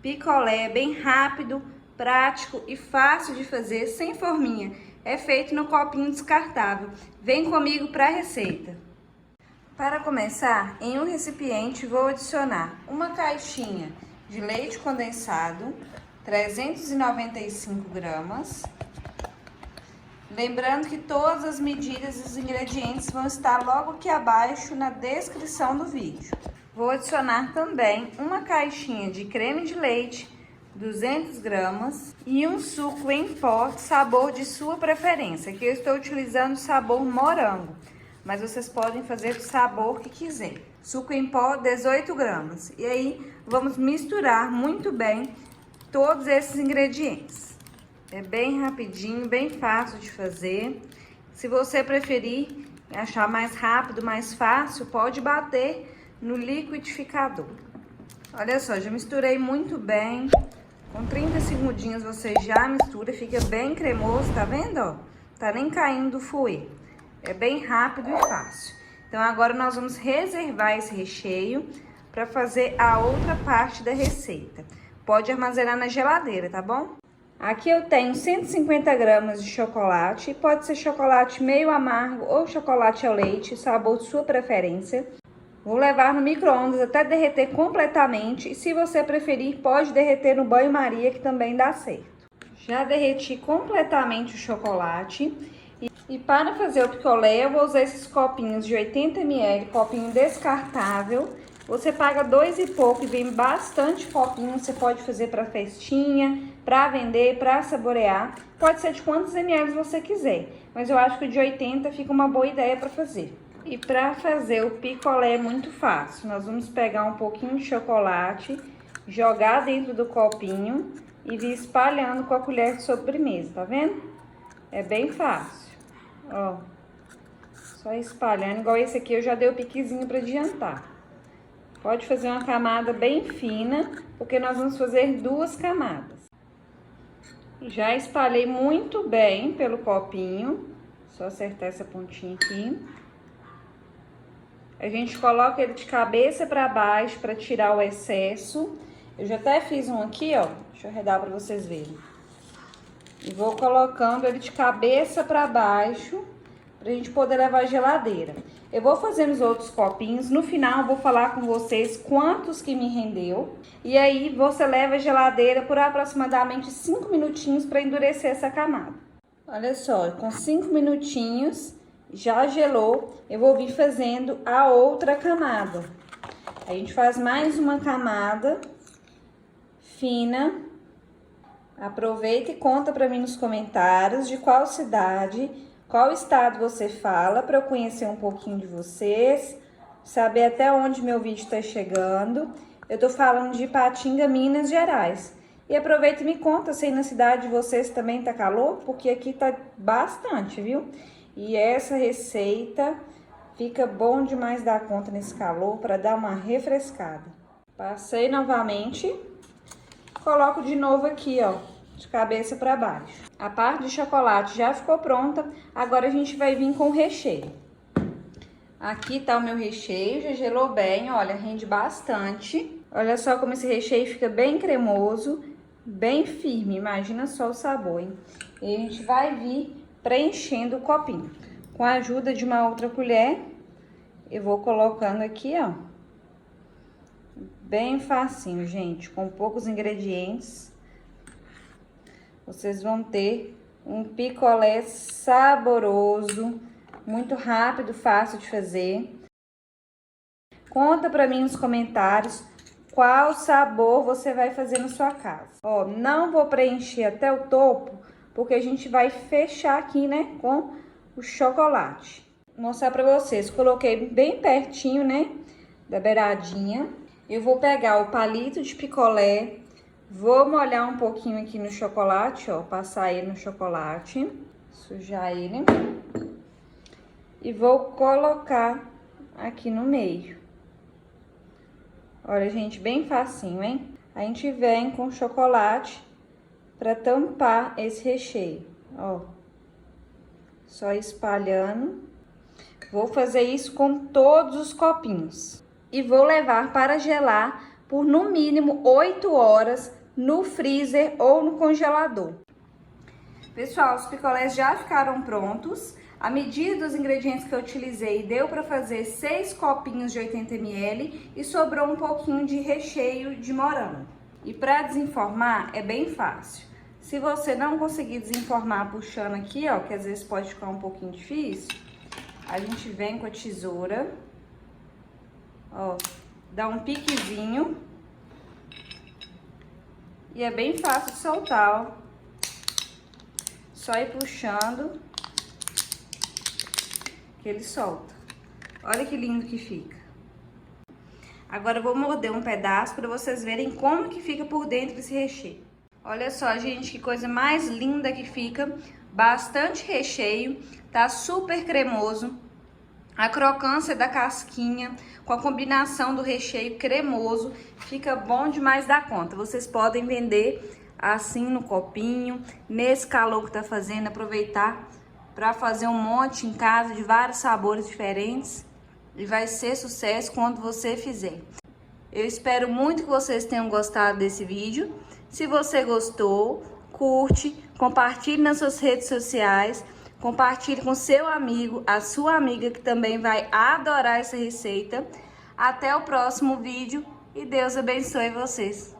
Picolé bem rápido, prático e fácil de fazer, sem forminha. É feito no copinho descartável. Vem comigo para a receita. Para começar, em um recipiente vou adicionar uma caixinha de leite condensado, 395 gramas. Lembrando que todas as medidas e os ingredientes vão estar logo aqui abaixo na descrição do vídeo. Vou adicionar também uma caixinha de creme de leite, 200 gramas, e um suco em pó, sabor de sua preferência, que eu estou utilizando o sabor morango, mas vocês podem fazer o sabor que quiser. Suco em pó, 18 gramas. E aí, vamos misturar muito bem todos esses ingredientes. É bem rapidinho, bem fácil de fazer. Se você preferir achar mais rápido, mais fácil, pode bater no liquidificador. Olha só, já misturei muito bem. Com 30 segundinhos você já mistura, fica bem cremoso, tá vendo, ó? Tá nem caindo do fouet. É bem rápido e fácil. Então agora nós vamos reservar esse recheio para fazer a outra parte da receita. Pode armazenar na geladeira, tá bom? Aqui eu tenho 150 gramas de chocolate, pode ser chocolate meio amargo ou chocolate ao leite, sabor de sua preferência. Vou levar no micro-ondas até derreter completamente e se você preferir pode derreter no banho-maria que também dá certo. Já derreti completamente o chocolate e para fazer o picolé eu vou usar esses copinhos de 80 ml, copinho descartável. Você paga 2 e pouco e vem bastante copinho, você pode fazer para festinha, para vender, para saborear. Pode ser de quantos ml você quiser, mas eu acho que o de 80 fica uma boa ideia para fazer. E para fazer o picolé é muito fácil. Nós vamos pegar um pouquinho de chocolate, jogar dentro do copinho e vir espalhando com a colher de sobremesa, tá vendo? É bem fácil, ó. Só espalhando, igual esse aqui eu já dei o piquezinho para adiantar. Pode fazer uma camada bem fina, porque nós vamos fazer 2 camadas. Já espalhei muito bem pelo copinho, só acertar essa pontinha aqui. A gente coloca ele de cabeça para baixo para tirar o excesso. Eu já até fiz um aqui, ó, deixa eu arredar para vocês verem. E vou colocando ele de cabeça para baixo, pra gente poder levar à geladeira. Eu vou fazendo os outros copinhos, no final eu vou falar com vocês quantos que me rendeu. E aí você leva à geladeira por aproximadamente 5 minutinhos para endurecer essa camada. Olha só, com 5 minutinhos já gelou, eu vou vir fazendo a outra camada. A gente faz mais uma camada fina. Aproveita e conta para mim nos comentários de qual cidade, qual estado você fala, para eu conhecer um pouquinho de vocês, saber até onde meu vídeo está chegando. Eu tô falando de Ipatinga, Minas Gerais. E aproveita e me conta se aí na cidade de vocês também tá calor, porque aqui tá bastante, viu? E essa receita fica bom demais dar conta nesse calor para dar uma refrescada. Passei novamente, coloco de novo aqui, ó, de cabeça para baixo. A parte de chocolate já ficou pronta, agora a gente vai vir com o recheio. Aqui tá o meu recheio, já gelou bem, olha, rende bastante. Olha só como esse recheio fica bem cremoso, bem firme, imagina só o sabor, hein? E a gente vai vir preenchendo o copinho. Com a ajuda de uma outra colher, eu vou colocando aqui, ó. Bem facinho, gente, com poucos ingredientes. Vocês vão ter um picolé saboroso, muito rápido, fácil de fazer. Conta pra mim nos comentários qual sabor você vai fazer na sua casa. Ó, não vou preencher até o topo, porque a gente vai fechar aqui, né, com o chocolate. Vou mostrar pra vocês, coloquei bem pertinho, né, da beiradinha. Eu vou pegar o palito de picolé, vou molhar um pouquinho aqui no chocolate, ó, passar ele no chocolate, sujar ele. E vou colocar aqui no meio. Olha, gente, bem facinho, hein? A gente vem com chocolate para tampar esse recheio, ó. Só espalhando. Vou fazer isso com todos os copinhos. E vou levar para gelar por no mínimo 8 horas no freezer ou no congelador. Pessoal, os picolés já ficaram prontos. A medida dos ingredientes que eu utilizei deu para fazer 6 copinhos de 80 ml e sobrou um pouquinho de recheio de morango. E para desenformar é bem fácil. Se você não conseguir desenformar puxando aqui, ó, que às vezes pode ficar um pouquinho difícil, a gente vem com a tesoura, ó, dá um piquezinho e é bem fácil de soltar, ó. Só ir puxando que ele solta. Olha que lindo que fica. Agora eu vou morder um pedaço para vocês verem como que fica por dentro esse recheio. Olha só, gente, que coisa mais linda que fica. Bastante recheio, tá super cremoso. A crocância da casquinha com a combinação do recheio cremoso fica bom demais da conta. Vocês podem vender assim no copinho, nesse calor que tá fazendo, aproveitar para fazer um monte em casa de vários sabores diferentes e vai ser sucesso quando você fizer. Eu espero muito que vocês tenham gostado desse vídeo. Se você gostou, curte, compartilhe nas suas redes sociais, compartilhe com seu amigo, a sua amiga que também vai adorar essa receita. Até o próximo vídeo e Deus abençoe vocês.